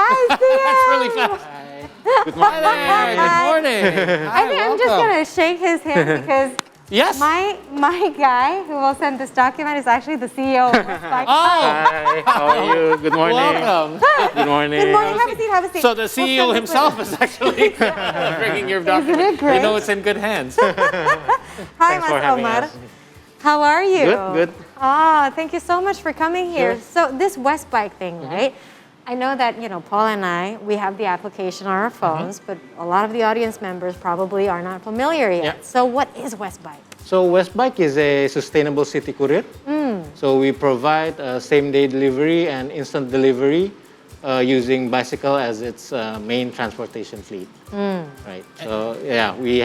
I see him. That's really fast. Good morning. Hi there. Good morning. I think I'm just going to shake his hand because Yes. my guy who will send this document is actually the CEO of Westbike. Oh, Hi, how are you? Good morning. welcome. Good morning. Good morning. Have a seat. Have a seat. So the We'll CEO send this himself with is actually bringing your document. it great? You know it's in good hands. Hi, Thanks for Mas having Omar. us. How are you? Good. Ah, thank you so much for coming here. Sure. So this Westbike thing, right? I know that, Paul and I, we have the application on our phones, but a lot of the audience members probably are not familiar yet. Yeah. So what is Westbike? So Westbike is a sustainable city courier. So we provide same-day delivery and instant delivery using bicycle as its main transportation fleet. Right. So yeah, we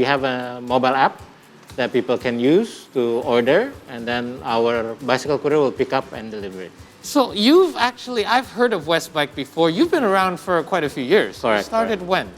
have a mobile app that people can use to order, and then our bicycle courier will pick up and deliver it. So I've heard of Westbike before. You've been around for quite a few years. Correct, You started when?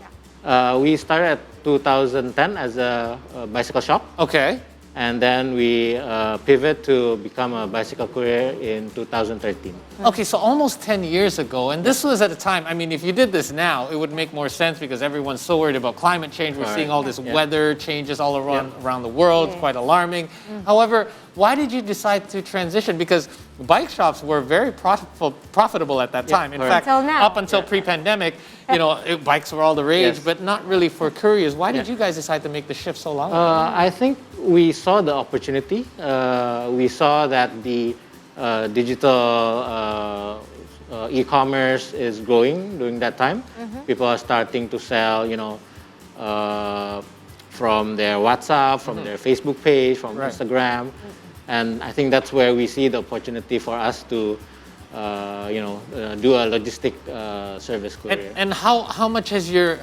We started at 2010 as a bicycle shop. Okay. And then we pivot to become a bicycle courier in 2013. Okay, so almost 10 years ago, and this was at a time, I mean, if you did this now, it would make more sense because everyone's so worried about climate change. We're Right. seeing all this Yeah. weather changes all around the world. It's quite alarming. However, why did you decide to transition? Because bike shops were very profitable at that time. In correct. fact, Until now. up until pre-pandemic, bikes were all the rage, Yes. but not really for couriers. Why did Yeah. you guys decide to make the shift so long ago? I think we saw the opportunity. We saw that the digital e-commerce is growing during that time. People are starting to sell, from their WhatsApp, from their Facebook page, from Right. Instagram. And I think that's where we see the opportunity for us to, do a logistic service courier. And how much has your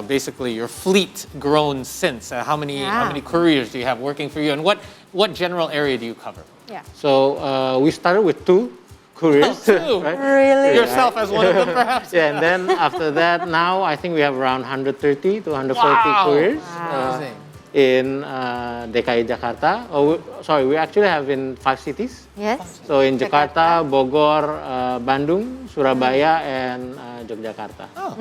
basically your fleet grown since? How many couriers do you have working for you, and what general area do you cover? Yeah. So we started with 2 couriers. Two? Right? Really? Yourself as one of them, perhaps? Yeah, and then after that, now I think we have around 130 to 140 Wow. couriers Amazing. in DKI Jakarta. We actually have in 5 cities. Yes. So in Jakarta, Bogor, Bandung, Surabaya, and Yogyakarta. Oh,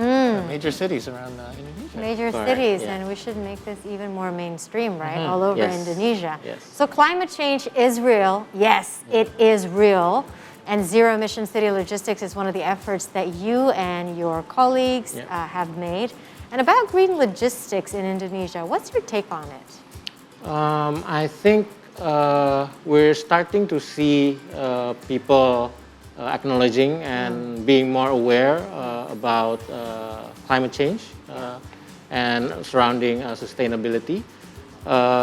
major cities around Indonesia. Major Correct, cities, yeah. and we should make this even more mainstream, right? All over Yes. Indonesia. Yes. So climate change is real. Yes, it is real. And zero emission city logistics is one of the efforts that you and your colleagues have made. And about green logistics in Indonesia, what's your take on it? I think we're starting to see people acknowledging and being more aware about climate change and surrounding sustainability.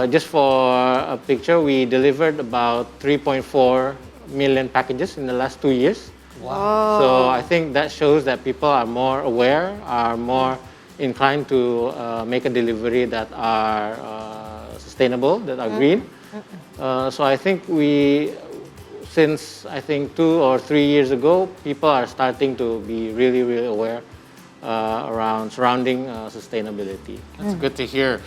Just for a picture, we delivered about 3.4 million packages in the last 2 years. Wow. So I think that shows that people are more aware, are more inclined to make a delivery that are sustainable, that are green. So I think since 2 or 3 years ago, people are starting to be really, really aware around surrounding sustainability. That's good to hear.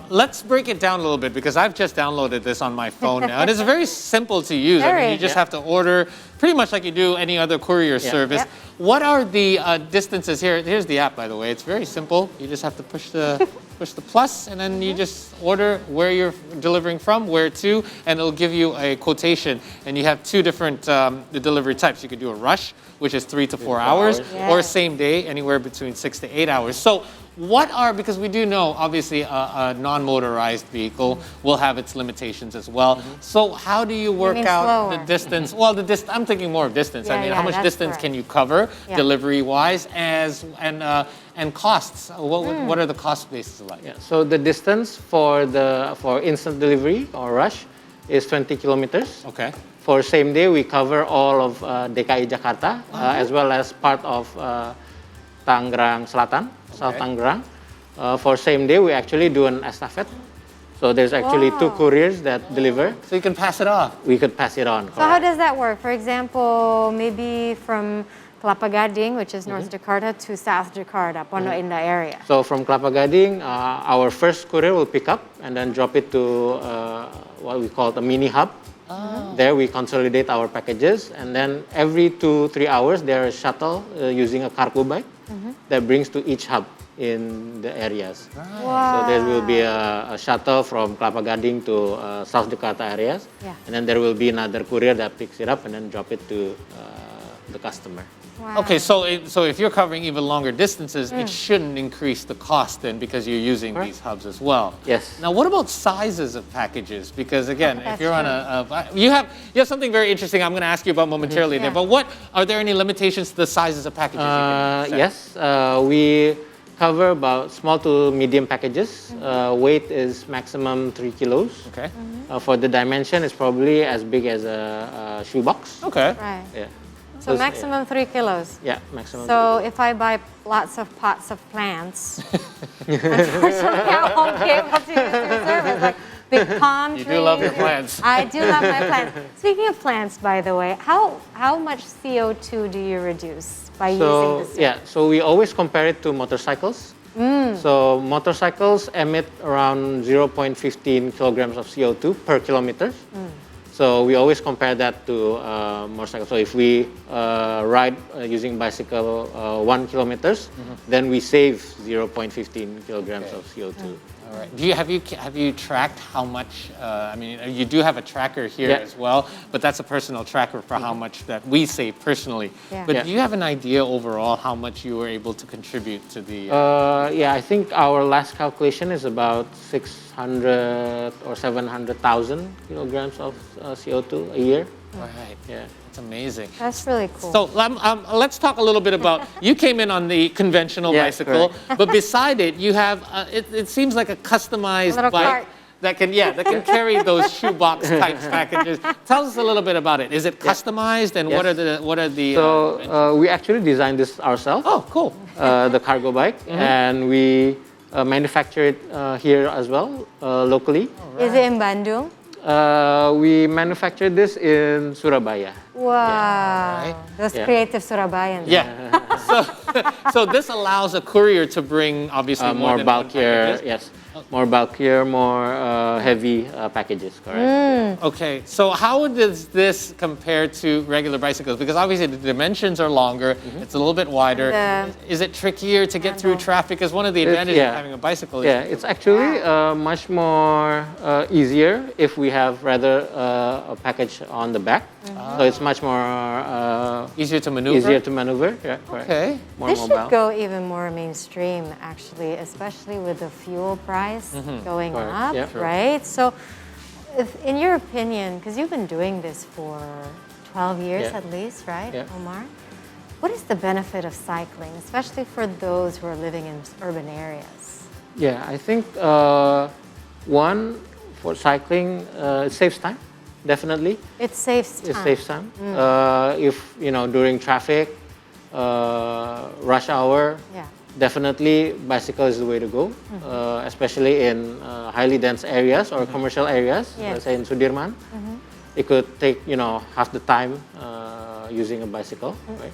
Let's break it down a little bit because I've just downloaded this on my phone now. And it's very simple to use. I mean, you just have to order pretty much like you do any other courier service. Yep. What are the distances here? Here's the app, by the way. It's very simple. You just have to push the plus, and then you just order where you're delivering from, where to, and it'll give you a quotation. And you have 2 different the delivery types. You could do a rush, which is 3 to 4 hours, or same day, anywhere between 6 to 8 hours. So because we do know, obviously, a non-motorized vehicle will have its limitations as well. So how do you work out the distance? Well, I'm thinking more of distance. I mean, how much distance can you cover delivery-wise and costs? What are the cost bases like? Yeah, so the distance for instant delivery or rush is 20 kilometers. Okay. For same day, we cover all of DKI Jakarta as well as part of Tangerang Selatan, South Tangerang. For same day, we actually do an estafette. So there's actually 2 couriers that deliver. So you can pass it off. We could pass it on. So how does that work? For example, maybe from Kelapa Gading, which is North Jakarta, to South Jakarta, Pondok Indah area. So from Kelapa Gading, our first courier will pick up and then drop it to what we call the mini hub. There we consolidate our packages, and then every 2-3 hours there is shuttle using a cargo bike that brings to each hub in the areas. Wow. So there will be a shuttle from Kelapa Gading to South Jakarta areas, and then there will be another courier that picks it up and then drop it to the customer. Wow. Okay, so if you're covering even longer distances, it shouldn't increase the cost then because you're using these hubs as well. Yes. Now, what about sizes of packages? Because again, if That's you're on you have something very interesting. I'm going to ask you about momentarily there. But are there any limitations to the sizes of packages? You can set? Yes, we cover about small to medium packages. Weight is maximum 3 kilos. Okay. For the dimension, it's probably as big as a shoebox. Okay. Right. Yeah. So maximum 3 kilos. Yeah, maximum. So if I buy lots of pots of plants, unfortunately I won't be able to use your service. Like big palm trees. You do love your plants. I do love my plants. Speaking of plants, by the way, how much CO2 do you reduce by using this? So we always compare it to motorcycles. So motorcycles emit around 0.15 kilograms of CO2 per kilometer. So we always compare that to motorcycle. So if we ride using bicycle 1 kilometers, then we save 0.15 kilograms of CO2. All right. Have you tracked how much? I mean, you do have a tracker here as well, but that's a personal tracker for how much that we save personally. Yeah. But do you have an idea overall how much you were able to contribute to the? I think our last calculation is about 600 or 700,000 kilograms of CO2 a year. Right. Yeah. It's amazing. That's really cool. So let's talk a little bit about, you came in on the conventional bicycle, but beside it, you have, it seems like a customized little bike cart. that can carry those shoebox type packages. Tell us a little bit about it. Is it customized, and what are the? So we actually designed this ourselves. Oh, cool. The cargo bike, and we manufacture it here as well, locally. Is it in Bandung? We manufactured this in Surabaya. Wow. Right. Those creative Surabayans. Yeah. So this allows a courier to bring obviously More than one bulkier, packages. yes. More bulkier, more heavy packages, correct? Okay, so how does this compare to regular bicycles? Because obviously the dimensions are longer, it's a little bit wider. Is it trickier to get through traffic? Because one of the advantages of having a bicycle is... Yeah, it's actually much more easier if we have rather a package on the back. So it's much more easier to maneuver? Yeah, correct. Okay. More This mobile. should go even more mainstream, actually, especially with the fuel price going up, right? So, in your opinion, because you've been doing this for 12 years at least, right, Omar? What is the benefit of cycling, especially for those who are living in urban areas? Yeah, I think one, for cycling, it saves time, definitely. It saves time. It saves time. If, during traffic, rush hour, definitely bicycle is the way to go, especially in highly dense areas or commercial areas, let's say in Sudirman. It could take, half the time using a bicycle, right?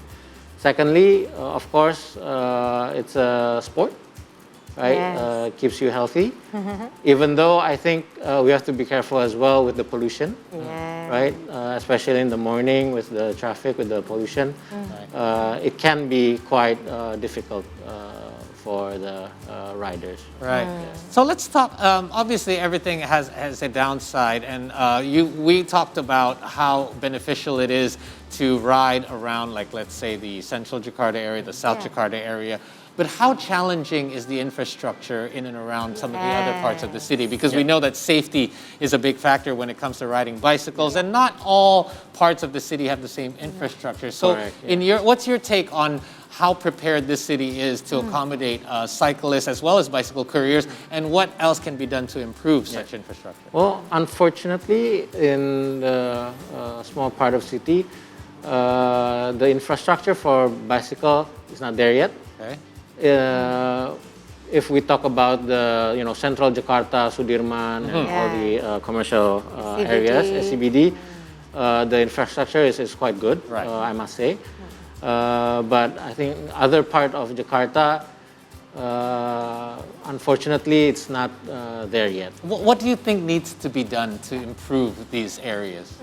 Secondly, of course, it's a sport, right? Keeps you healthy. Even though I think we have to be careful as well with the pollution, right? Especially in the morning with the traffic, with the pollution. It can be quite difficult for the riders. Right. So let's talk. Obviously, everything has a downside, and we talked about how beneficial it is to ride around, like let's say the central Jakarta area, the South Jakarta area. But how challenging is the infrastructure in and around some of the other parts of the city? Because we know that safety is a big factor when it comes to riding bicycles, and not all parts of the city have the same infrastructure. So, what's your take on how prepared this city is to accommodate cyclists as well as bicycle couriers, and what else can be done to improve such infrastructure? Well, unfortunately, in the small part of city, the infrastructure for bicycle is not there yet. Okay. If we talk about the central Jakarta, Sudirman, and all the commercial areas, SCBD, the infrastructure is quite good, I must say. But I think other part of Jakarta, Unfortunately, it's not there yet. What do you think needs to be done to improve these areas?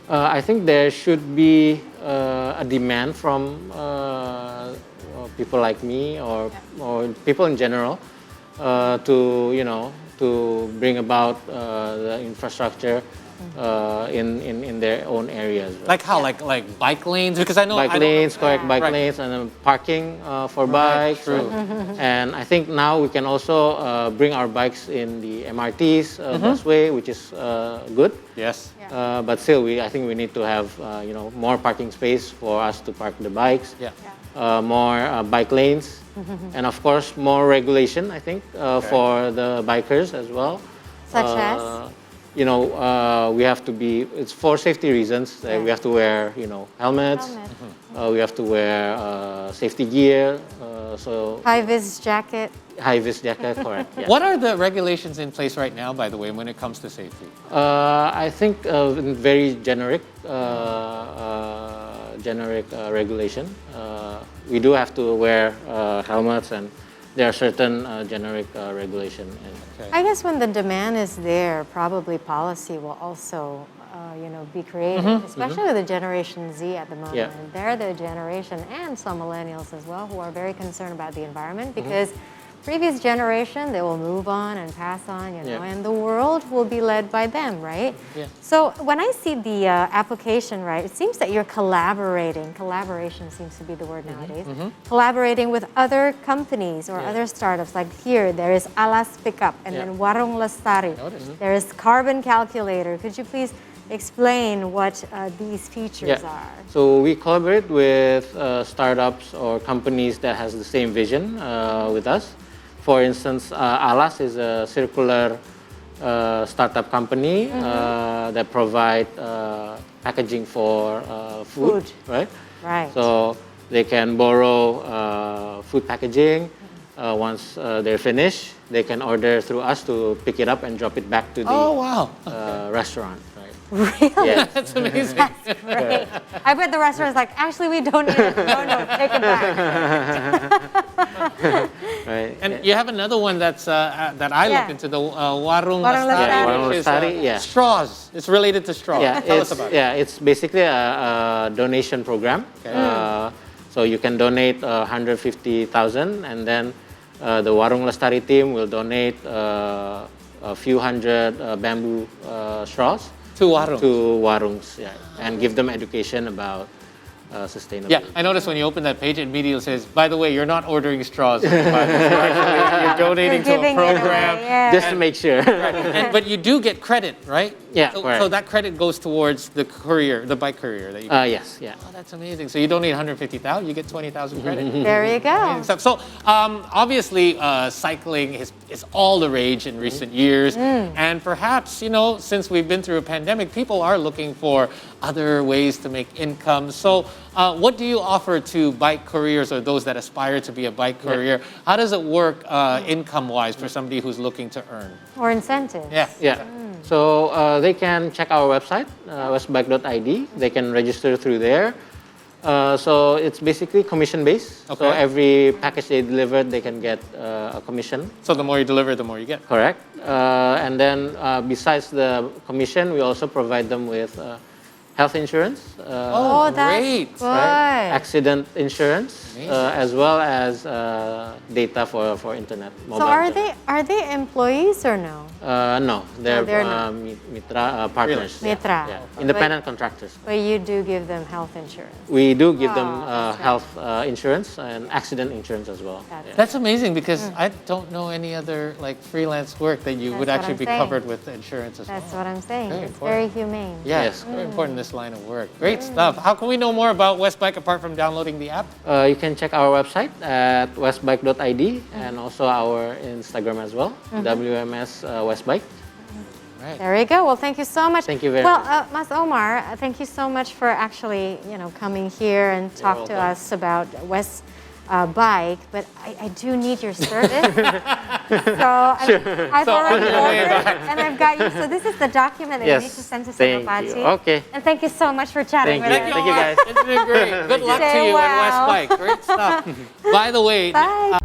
I think there should be a demand from people like me or people in general to bring about the infrastructure in their own areas. Right? Like how? Like bike lanes? Because I know Bike lanes, correct, bike Right. lanes, and then parking for bikes. true. And I think now we can also bring our bikes in the MRTs busway, which is good. Yes. But still, I think we need to have more parking space for us to park the bikes. Yeah. More bike lanes, and of course more regulation. I think for the bikers as well. Such as? We have to be. It's for safety reasons. We have to wear helmets. We have to wear safety gear. So High-vis jacket. high-vis jacket, correct. Yeah. What are the regulations in place right now, by the way, when it comes to safety? I think very generic regulation. We do have to wear helmets, and there are certain generic regulation. I guess when the demand is there, probably policy will also, be created, especially with the Generation Z at the moment. Yeah. They're the generation, and some millennials as well, who are very concerned about the environment because previous generation, they will move on and pass on, and the world will be led by them, right? Yeah. So when I see the application, right, it seems that you're collaborating. Collaboration seems to be the word nowadays. Collaborating with other companies or other startups. Like here, there is Alas Pickup and then Warung Lestari. There is Carbon Calculator. Could you please explain what these features are? So we collaborate with startups or companies that has the same vision with us. For instance, Alas is a circular startup company that provide packaging for food, right? Right. So they can borrow food packaging. Once they're finished, they can order through us to pick it up and drop it back to the restaurant. Really? Yeah. That's amazing. That's great. I bet the restaurant's like, actually, we don't need it. No, take it back. Right. And you have another one that's that I looked into, the Warung Lestari, Warung which is, Lestari, straws. It's related to straws. Tell us about it. Yeah, it's basically a donation program. Okay. So you can donate 150,000, and then the Warung Lestari team will donate a few hundred bamboo straws To Warung. to warungs, and give them education about sustainability. Yeah, I noticed when you open that page, it immediately says, by the way, you're not ordering straws. You're donating to a Giving it away, program. Just to make sure. But you do get credit, right? Yeah, So, correct. so that credit goes towards the courier, the bike courier that you get. Yes, yeah. Oh, that's amazing. So you donate 150,000, you get 20,000 credit. There you go. So obviously, cycling is all the rage in recent years, and perhaps since we've been through a pandemic, people are looking for other ways to make income. So, what do you offer to bike couriers or those that aspire to be a bike courier? How does it work income-wise for somebody who's looking to earn? Or incentives. Yeah. So they can check our website, westbike.id. They can register through there. So it's basically commission-based. Okay. So every package they deliver, they can get a commission. So the more you deliver, the more you get. Correct. And then besides the commission, we also provide them with health insurance. Oh, that's great. good. Accident insurance, as well as data for internet. Mobile So internet. are they employees or no? No, they're, they're not. Mitra partners. Really? Mitra. Yeah. Independent contractors. But you do give them health insurance. We do give them that's right. health insurance and accident insurance as well. That's That's amazing because I don't know any other freelance work that you That's would what actually I'm be saying. covered with insurance as well. That's what I'm saying. Very It's important. very humane. Yes, very important in this line of work. Great stuff. How can we know more about Westbike apart from downloading the app? You can check our website at westbike.id and also our Instagram as well, WMS Westbike. Right. There you go. Well, thank you so much. Thank you very much. much. Mas Omar, thank you so much for actually, coming here and talk to welcome. us about West Bike. But I do need your service. So I've So already on the way ordered, back. and I've got you. So this is the document that you need to send to thank Senopati. you. Okay. And thank you so much for chatting Thank with you. us. Thank you, guys. It's been great. Good luck to Stay you well. at Westbike. Great stuff. By the way, Bye.